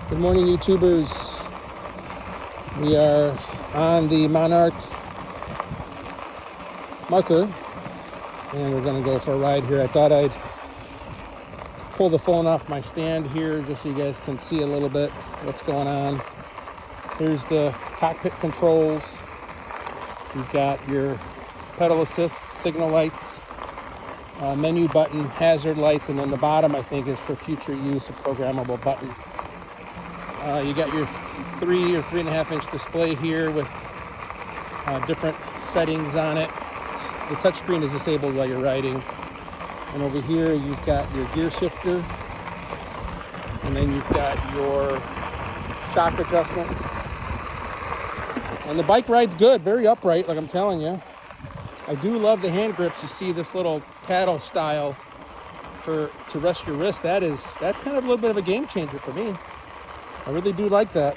Good morning, YouTubers. We are on the Monarc Marker, and we're going to go for a ride here. I thought I'd pull the phone off my stand here just so you guys can see a little bit what's going on. Here's the cockpit controls. You've got your pedal assist, signal lights, menu button, hazard lights, and then the bottom, I think, is for future use, a programmable button. You got your 3 or 3.5 inch display here with different settings on it. The touchscreen is disabled while you're riding. And over here you've got your gear shifter, and then you've got your shock adjustments. And the bike ride's good, very upright, like I'm telling you. I do love the hand grips. You see this little paddle style to rest your wrist. That's kind of a little bit of a game changer for me. I really do like that.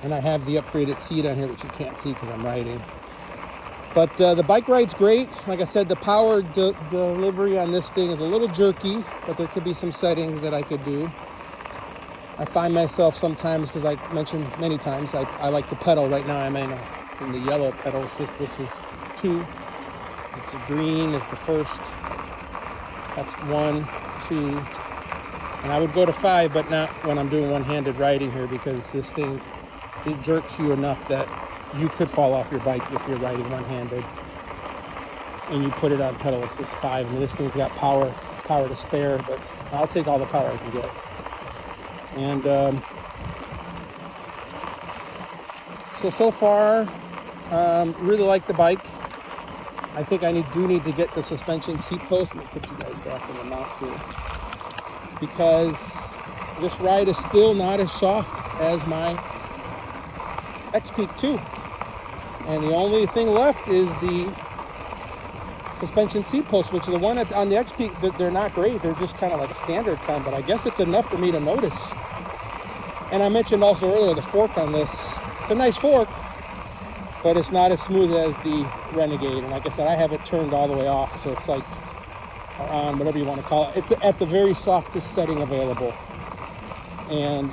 And I have the upgraded seat on here, which you can't see because I'm riding. But the bike ride's great. Like I said, the power delivery on this thing is a little jerky, but there could be some settings that I could do. I find myself sometimes, because I mentioned many times, I like to pedal. Right now I'm in the yellow pedal assist, which is 2. It's green is the first. That's 1, 2. And I would go to 5, but not when I'm doing one-handed riding here, because this thing, it jerks you enough that you could fall off your bike if you're riding one-handed. And you put it on pedal assist 5. And this thing's got power to spare, but I'll take all the power I can get. And so far, really like the bike. I think I do need to get the suspension seat post. Let me put you guys back in the mount here, because this ride is still not as soft as my X-Peak 2. And the only thing left is the suspension seat post, which is the one on the X-Peak. They're not great. They're just kind of like a standard kind, but I guess it's enough for me to notice. And I mentioned also earlier the fork on this. It's a nice fork, but it's not as smooth as the Renegade. And like I said, I have it turned all the way off, so it's like, or on, whatever you want to call it. It's at the very softest setting available. And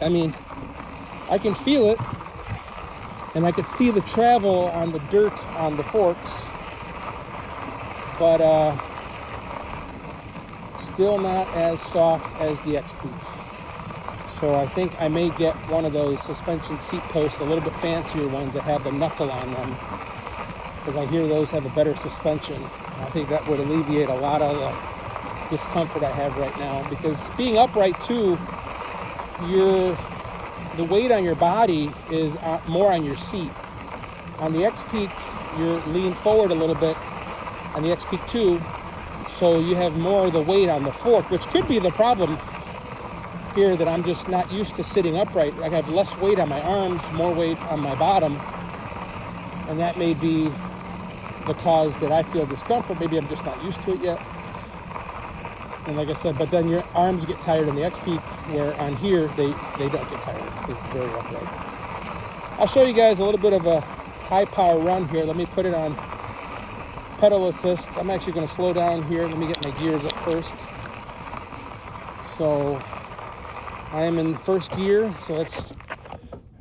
I mean, I can feel it, and I could see the travel on the dirt on the forks, but still not as soft as the X-Peak. So I think I may get one of those suspension seat posts, a little bit fancier ones that have the knuckle on them, because I hear those have a better suspension. I think that would alleviate a lot of the discomfort I have right now, because being upright too, the weight on your body is more on your seat. On the X-Peak, you're leaned forward a little bit on the X-Peak 2, so you have more of the weight on the fork, which could be the problem here, that I'm just not used to sitting upright. I have less weight on my arms, more weight on my bottom, and that may be the cause that I feel discomfort. Maybe I'm just not used to it yet. And like I said, but then your arms get tired on the X-Peak, where on here they don't get tired because it's very upright. I'll show you guys a little bit of a high power run here. Let me put it on pedal assist. I'm actually going to slow down here. Let me get my gears up first. So I am in first gear, so I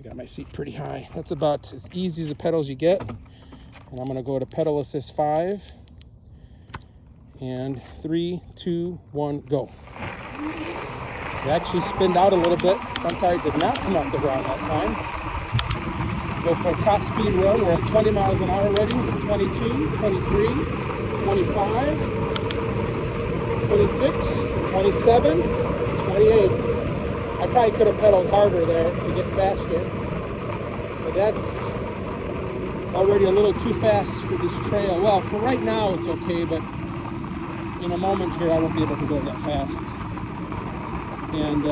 got my seat pretty high. That's about as easy as the pedals you get. And I'm going to go to pedal assist 5. And 3, 2, 1, go. It actually spinned out a little bit. Front tire did not come off the ground that time. Go for a top speed run. We're at 20 miles an hour already. 22, 23, 25, 26, 27, 28. I probably could have pedaled harder there to get faster. But that's already a little too fast for this trail. Well, for right now it's okay, but in a moment here I won't be able to go that fast. And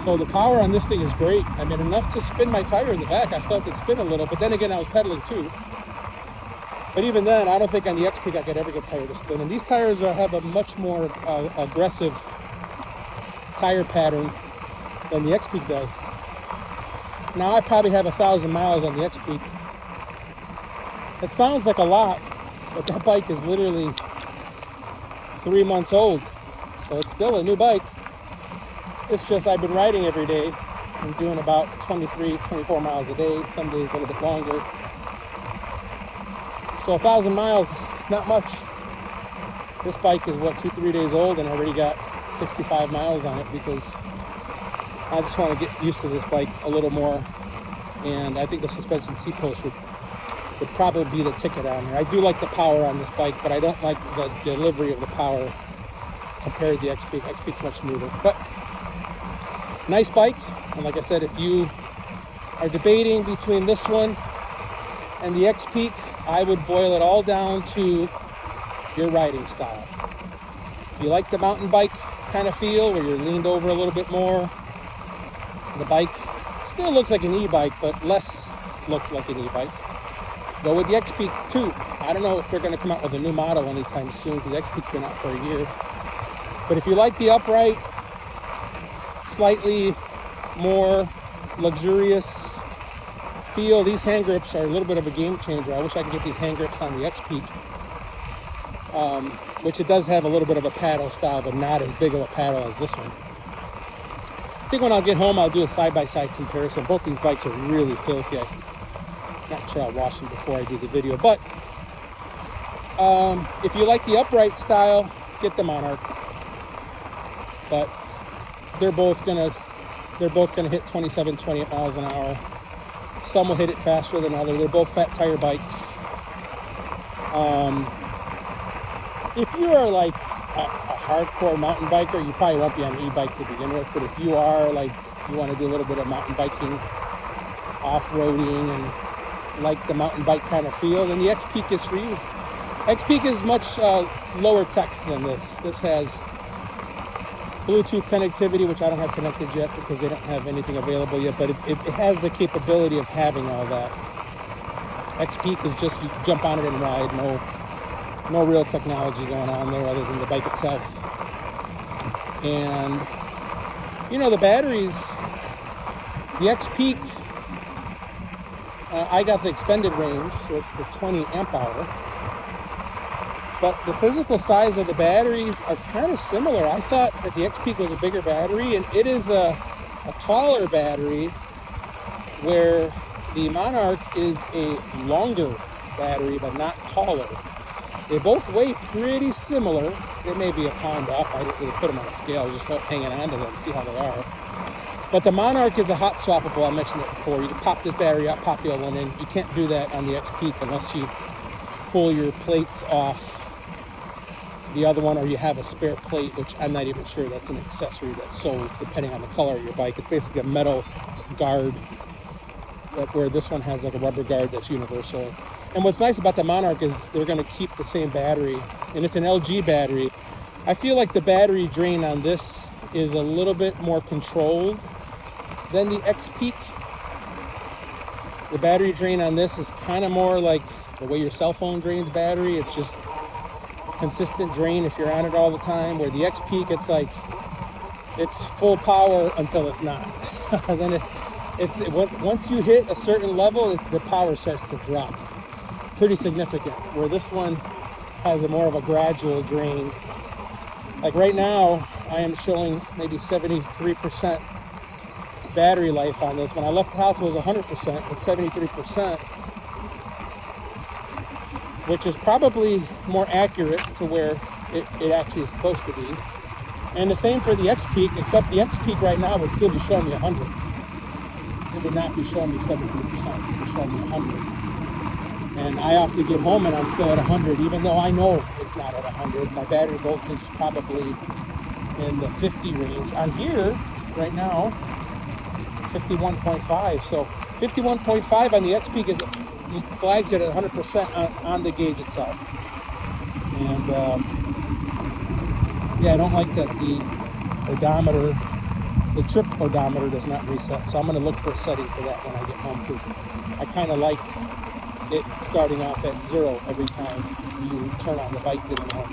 so the power on this thing is great. I mean, enough to spin my tire in the back. I felt it spin a little, but then again I was pedaling too. But even then, I don't think on the X-Peak I could ever get tire to spin. And these tires have a much more aggressive tire pattern than the X-Peak does. Now I probably have 1,000 miles on the X-Peak. It sounds like a lot, but that bike is literally 3 months old, so it's still a new bike. It's just I've been riding every day. I'm doing about 23, 24 miles a day, some days a little bit longer. So 1,000 miles, it's not much. This bike is, 2-3 days old, and I already got 65 miles on it because I just want to get used to this bike a little more. And I think the suspension seat post would probably be the ticket on there. I do like the power on this bike, but I don't like the delivery of the power compared to the X-Peak. X-Peak's much smoother. But nice bike. And like I said, if you are debating between this one and the X-Peak, I would boil it all down to your riding style. If you like the mountain bike kind of feel, where you're leaned over a little bit more, the bike still looks like an e-bike, but less look like an e-bike, go with the X-Peak 2. I don't know if they're going to come out with a new model anytime soon, because X-Peak's been out for a year. But if you like the upright, slightly more luxurious feel, these hand grips are a little bit of a game changer. I wish I could get these hand grips on the X-Peak, which it does have a little bit of a paddle style, but not as big of a paddle as this one. I think when I'll get home, I'll do a side-by-side comparison. Both these bikes are really filthy. I'm not sure I'll wash them before I do the video. But if you like the upright style, get the Monarch. But they're both gonna hit 27, 28 miles an hour. Some will hit it faster than others. They're both fat tire bikes. If you are like a hardcore mountain biker, you probably won't be on an e-bike to begin with. But if you are like, you want to do a little bit of mountain biking, off-roading, and like the mountain bike kind of feel, then the X-Peak is for you. X-Peak is much lower tech than this. This has Bluetooth connectivity, which I don't have connected yet because they don't have anything available yet, but it has the capability of having all that. X-Peak is just, you jump on it and ride, no real technology going on there other than the bike itself. And, you know, the batteries, the X-Peak, I got the extended range, so it's the 20 amp hour. But the physical size of the batteries are kind of similar. I thought that the X-Peak was a bigger battery, and it is a taller battery, where the Monarch is a longer battery, but not taller. They both weigh pretty similar. They may be a pound off. I didn't really put them on a scale, just hanging on to them, see how they are. But the Monarch is a hot swappable. I mentioned it before. You can pop this battery out, pop the other one in. You can't do that on the X-Peak unless you pull your plates off the other one, or you have a spare plate, which I'm not even sure that's an accessory that's sold depending on the color of your bike. It's basically a metal guard, where this one has like a rubber guard that's universal. And what's nice about the Monarch is they're going to keep the same battery, and it's an LG battery. I feel like the battery drain on this is a little bit more controlled than the X-Peak. The battery drain on this is kind of more like the way your cell phone drains battery. It's just consistent drain if you're on it all the time, where the X-Peak, it's like it's full power until it's not. Then once you hit a certain level, the power starts to drop pretty significant, where this one has a more of a gradual drain. Like right now, I am showing maybe 73% battery life on this. When I left the house, it was 100%, with 73%, which is probably more accurate to where it actually is supposed to be. And the same for the X-Peak, except the X-Peak right now would still be showing me 100. It would not be showing me 73%, it would show me 100. And I have to get home and I'm still at 100, even though I know it's not at 100. My battery voltage is probably in the 50 range. On here, right now, 51.5. So 51.5 on the X-Peak flags it at 100% on the gauge itself. And yeah, I don't like that the odometer, the trip odometer does not reset. So I'm going to look for a setting for that when I get home, because I kind of liked it starting off at 0 every time you turn on the bike, didn't know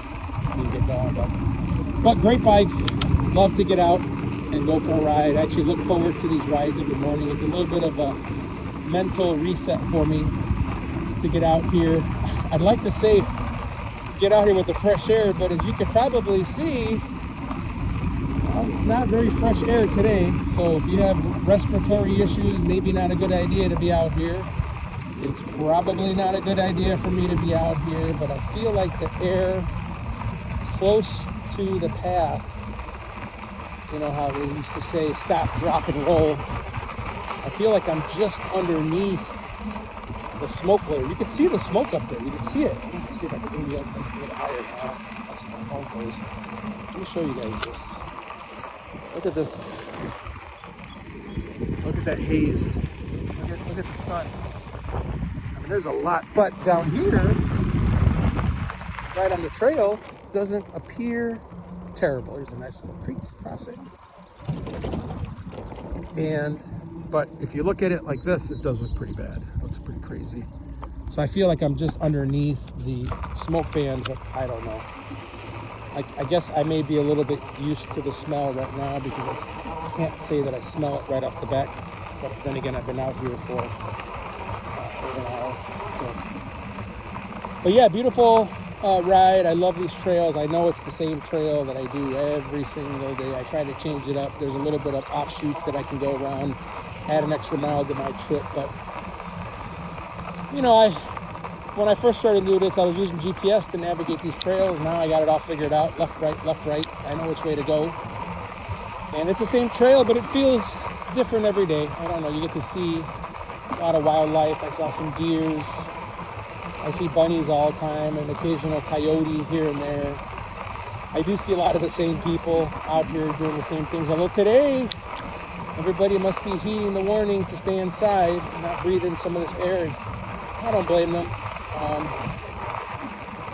you get going. But great bike. Love to get out and go for a ride. I actually look forward to these rides every morning. It's a little bit of a mental reset for me to get out here. I'd like to say get out here with the fresh air, but as you can probably see, It's not very fresh air today, so if you have respiratory issues, maybe not a good idea to be out here. It's probably not a good idea for me to be out here, but I feel like the air close to the path, you know how they used to say stop, drop, and roll. I feel like I'm just underneath the smoke layer. You can see the smoke up there. You can see it. Let me see if I can maybe up a little higher now. That's where my phone goes. Let me show you guys this. Look at this. Look at that haze. Look at the sun. I mean, there's a lot. But down here, right on the trail, doesn't appear terrible. There's a nice little creek crossing. But if you look at it like this, it does look pretty bad. It looks pretty crazy. So I feel like I'm just underneath the smoke band, but I don't know. I guess I may be a little bit used to the smell right now because I can't say that I smell it right off the bat. But then again, I've been out here for over an hour. So. But yeah, beautiful ride. I love these trails. I know it's the same trail that I do every single day. I try to change it up. There's a little bit of offshoots that I can go around, add an extra mile to my trip. But you know, when I first started doing this, I was using GPS to navigate these trails. Now I got it all figured out, left, right. I know which way to go. And it's the same trail, but it feels different every day. I don't know, you get to see a lot of wildlife. I saw some deers. I see bunnies all the time, an occasional coyote here and there. I do see a lot of the same people out here doing the same things. Although today, everybody must be heeding the warning to stay inside and not breathe in some of this air. I don't blame them.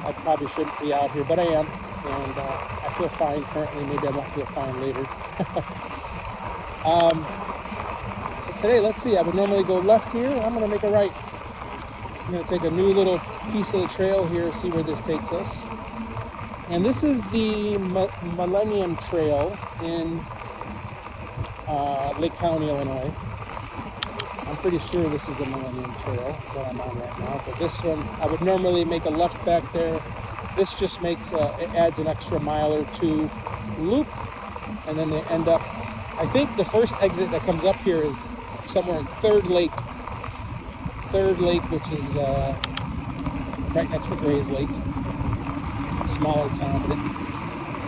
I probably shouldn't be out here, but I am. And I feel fine currently. Maybe I won't feel fine later. So today, let's see. I would normally go left here. I'm going to make a right. I'm going to take a new little piece of the trail here, see where this takes us. And this is the Millennium Trail in Lake County, Illinois. I'm pretty sure this is the Millennium Trail that I'm on right now. But this one, I would normally make a left back there. This just makes, it adds an extra mile or two loop. And then they end up, I think the first exit that comes up here is somewhere in Third Lake, which is right next to Gray's Lake, smaller town. But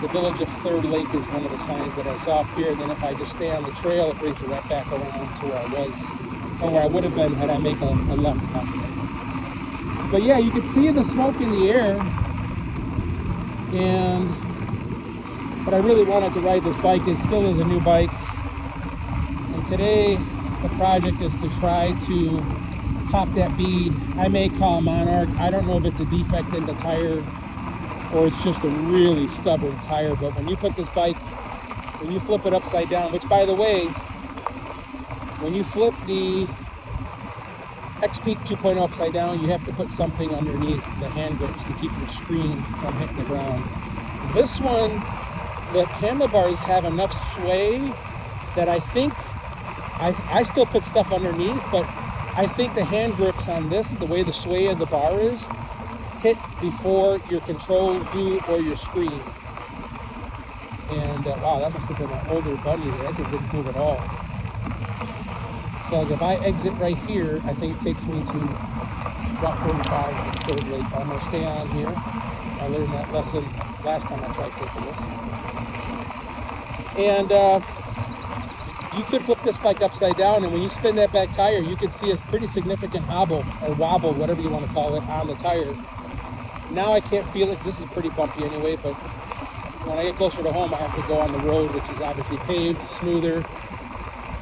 the village of Third Lake is one of the signs that I saw up here. And then if I just stay on the trail, it brings me right back around to where I was, or where I would have been had I made a left cut. But yeah, you can see the smoke in the air. But I really wanted to ride this bike. It still is a new bike. And today, the project is to try to pop that bead. I may call Monarch. I don't know if it's a defect in the tire or it's just a really stubborn tire. But when you put this bike, when you flip it upside down, which by the way, when you flip the X-Peak 2.0 upside down, you have to put something underneath the hand grips to keep your screen from hitting the ground. This one, the handlebars have enough sway that I think, I still put stuff underneath, but I think the hand grips on this, the way the sway of the bar is, hit before your controls do or your screen. And wow, that must have been an older bunny. That thing didn't move at all. So if I exit right here, I think it takes me to Route 45 to Third Lake. I'm going to stay on here. I learned that lesson last time I tried taking this. And you could flip this bike upside down, and when you spin that back tire, you can see a pretty significant hobble or wobble, whatever you want to call it, on the tire. Now I can't feel it because this is pretty bumpy anyway, but when I get closer to home, I have to go on the road, which is obviously paved, smoother.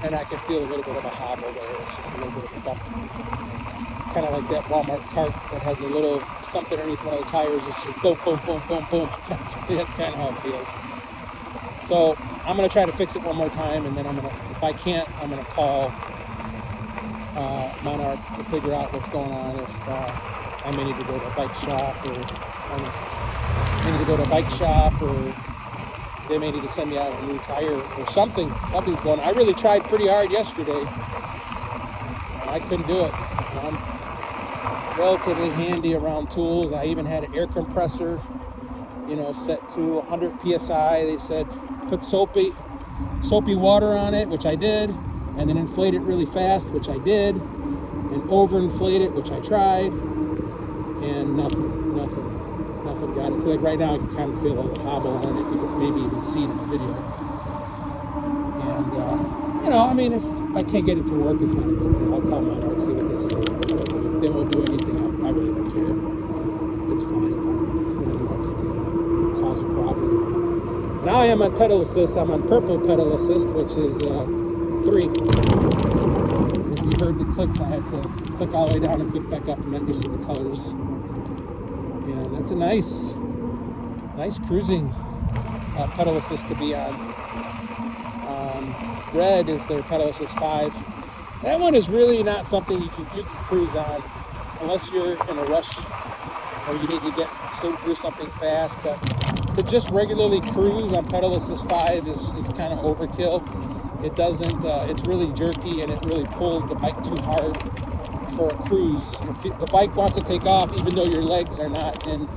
And I can feel a little bit of a hobble there. It's just a little bit of a bump. Kind of like that Walmart cart that has a little something underneath one of the tires. It's just boom, boom, boom, boom, boom. That's kind of how it feels. So I'm going to try to fix it one more time. And then if I can't, I'm going to call Monarch to figure out what's going on. If I may need to go to a bike shop or they may need to send me out a new tire or something. Something's going on. I really tried pretty hard yesterday. I couldn't do it. I'm relatively handy around tools. I even had an air compressor, set to 100 PSI. They said put soapy soapy water on it, which I did, and then inflate it really fast, which I did, and overinflate it, which I tried, and nothing got it. So like right now I can kind of feel a little hobble on it. You can maybe even see it in the video. And, you know, I mean, if I can't get it to work, it's not a big deal. I'll call Monarch and see what they say. If they won't do anything, I really don't care. It's fine. It's not enough to cause a problem. Now I am on pedal assist. I'm on purple pedal assist, which is 3. If you heard the clicks, I had to click all the way down and click back up, and then you see the colors. And that's a nice cruising pedal assist to be on. Red is their pedal assist 5. That one is really not something you can cruise on unless you're in a rush or you need to get through something fast. But to just regularly cruise on pedal assist 5 is kind of overkill. It doesn't. It's really jerky and it really pulls the bike too hard for a cruise. If the bike wants to take off, even though your legs are not in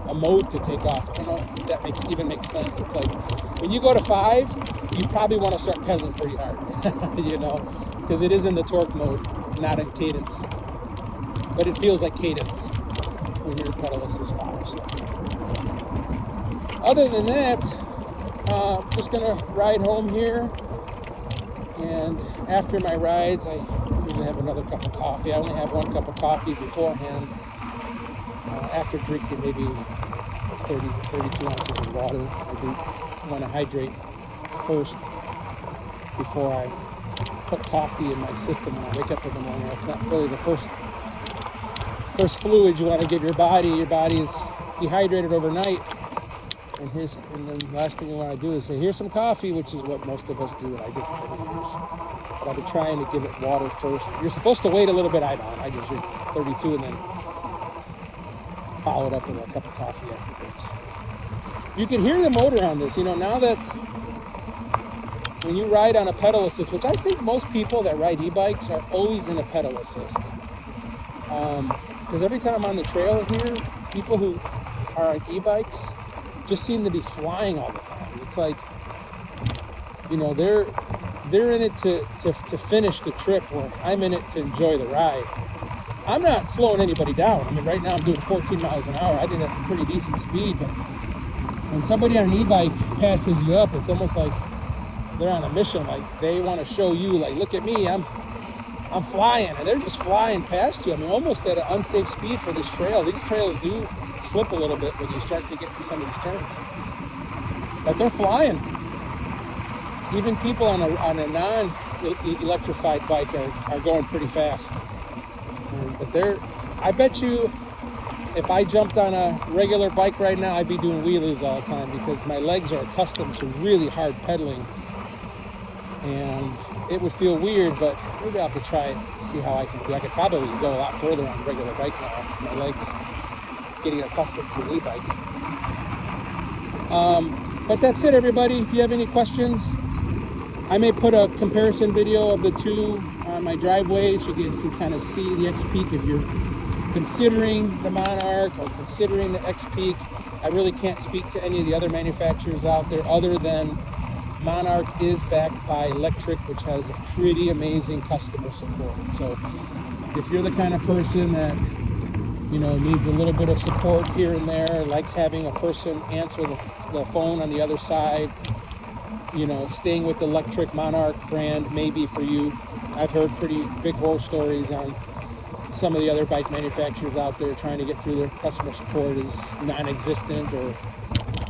a mode to take off. I don't know if that makes sense. It's like when you go to 5, you probably want to start pedaling pretty hard, you know, because it is in the torque mode, not in cadence. But it feels like cadence when you're pedal assist 5. So. Other than that, just gonna ride home here, and after my rides, I usually have another cup of coffee. I only have 1 cup of coffee beforehand. After drinking maybe 32 ounces of water, I do want to hydrate first before I put coffee in my system when I wake up in the morning. It's not really the first fluid you want to give your body. Your body is dehydrated overnight. And then the last thing you want to do is say, here's some coffee, which is what most of us do, and I did for many years. But I've been trying to give it water first. You're supposed to wait a little bit. I don't. I just drink 32 and then follow it up with a cup of coffee afterwards. You can hear the motor on this. You know, now that when you ride on a pedal assist, which I think most people that ride e-bikes are always in a pedal assist. Because every time I'm on the trail here, people who are on e-bikes just seem to be flying all the time. It's like, you know, they're in it to finish the trip, where I'm in it to enjoy the ride. I'm not slowing anybody down. I mean, right now I'm doing 14 miles an hour. I think that's a pretty decent speed, but when somebody on an e-bike passes you up, it's almost like they're on a mission. Like they want to show you, like, look at me, I'm flying, and they're just flying past you. I mean, almost at an unsafe speed for this trail. These trails do slip a little bit when you start to get to some of these turns, but they're flying. Even people on a non-electrified bike are going pretty fast. But I bet you if I jumped on a regular bike right now, I'd be doing wheelies all the time, because my legs are accustomed to really hard pedaling, and it would feel weird, but maybe I'll have to try it, see how I can do. I could probably go a lot further on a regular bike now. My legs getting accustomed to an e-bike. But that's it, everybody. If you have any questions, I may put a comparison video of the two on my driveway so you guys can kind of see the X-Peak if you're considering the Monarch or considering the X-Peak. I really can't speak to any of the other manufacturers out there other than Monarch is backed by Electric, which has a pretty amazing customer support. So if you're the kind of person that, you know, needs a little bit of support here and there, likes having a person answer the phone on the other side, you know, staying with the Electric Monarch brand may be for you. I've heard pretty big horror stories on some of the other bike manufacturers out there trying to get through. Their customer support is non-existent or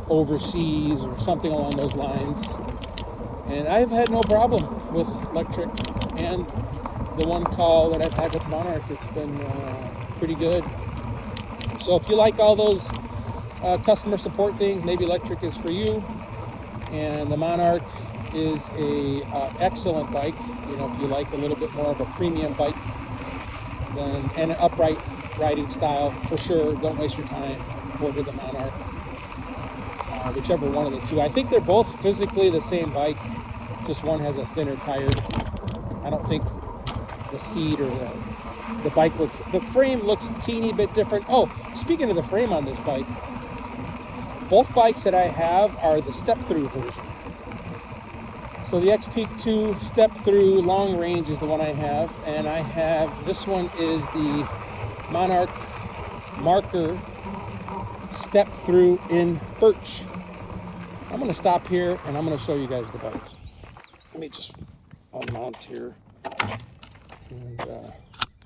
overseas or something along those lines. And I've had no problem with Electric, and the one call that I've had with Monarch, it's been pretty good. So if you like all those customer support things, maybe Electric is for you. And the Monarch is a excellent bike. You know, if you like a little bit more of a premium bike, then and an upright riding style, for sure, don't waste your time. Order the Monarch, whichever one of the two. I think they're both physically the same bike, just one has a thinner tire. I don't think the seat or the bike looks, the frame looks a teeny bit different. Oh, speaking of the frame on this bike, both bikes that I have are the step-through version. So the X-Peak 2 step through long range is the one I have, and I have, this one is the Monarc Marker step through in birch. I'm going to stop here and I'm going to show you guys the bike. Let me just unmount here and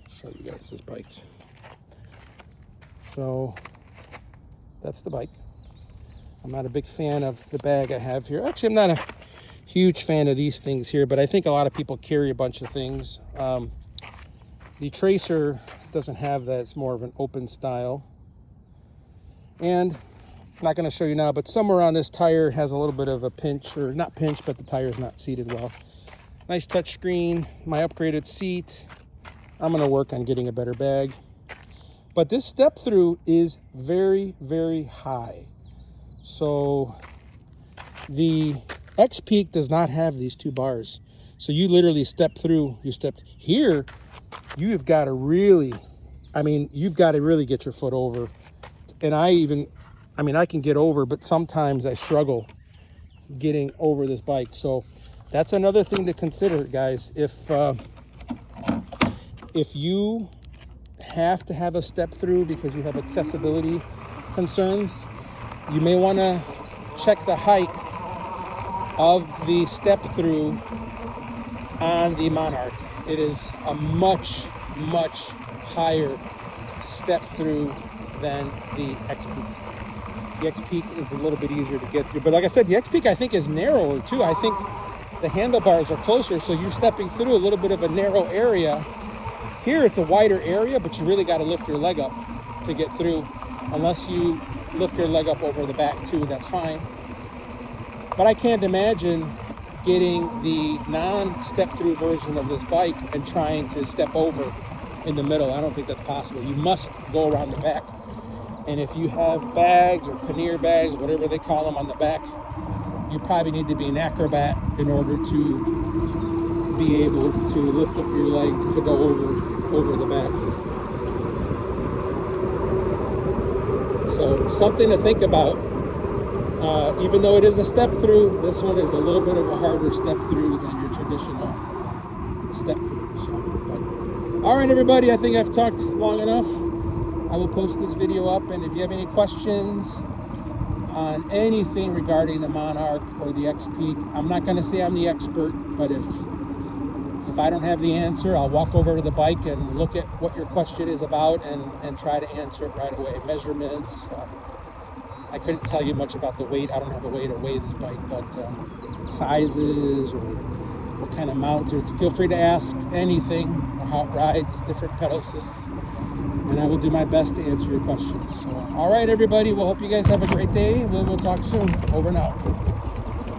show you guys this bike. So that's the bike. I'm not a big fan of the bag I have here. Actually, I'm not a huge fan of these things here, but I think a lot of people carry a bunch of things. The Tracer doesn't have that. It's more of an open style. And I'm not going to show you now, but somewhere on this tire has a little bit of a pinch, or not pinch, but the tire is not seated well. Nice touch screen, my upgraded seat. I'm going to work on getting a better bag. But this step through is very, very high. So the X-Peak does not have these two bars. So you literally step through, here, you've got to really, you've got to really get your foot over. And I can get over, but sometimes I struggle getting over this bike. So that's another thing to consider, guys. If you have to have a step through because you have accessibility concerns, you may want to check the height of the step through on the Monarch. It is a much, much higher step through than the X-Peak. The X-Peak is a little bit easier to get through. But like I said, the X-Peak I think is narrower too. I think the handlebars are closer, so you're stepping through a little bit of a narrow area. Here it's a wider area, but you really got to lift your leg up to get through. Unless you lift your leg up over the back too, that's fine. But I can't imagine getting the non-step through version of this bike and trying to step over in the middle. I don't think that's possible. You must go around the back. And if you have bags or pannier bags, whatever they call them on the back, you probably need to be an acrobat in order to be able to lift up your leg to go over the back. So something to think about. Even though it is a step through, this one is a little bit of a harder step through than your traditional step through. So, all right, everybody, I think I've talked long enough. I will post this video up, and if you have any questions on anything regarding the Monarch or the X-Peak, I'm not going to say I'm the expert, but if I don't have the answer, I'll walk over to the bike and look at what your question is about and try to answer it right away. Measurements. I couldn't tell you much about the weight. I don't have a way to weigh this bike, but sizes or what kind of mounts. Feel free to ask anything, or how it rides, different pedal assists, and I will do my best to answer your questions. So, all right, everybody. Well, hope you guys have a great day. We'll talk soon. Over and out.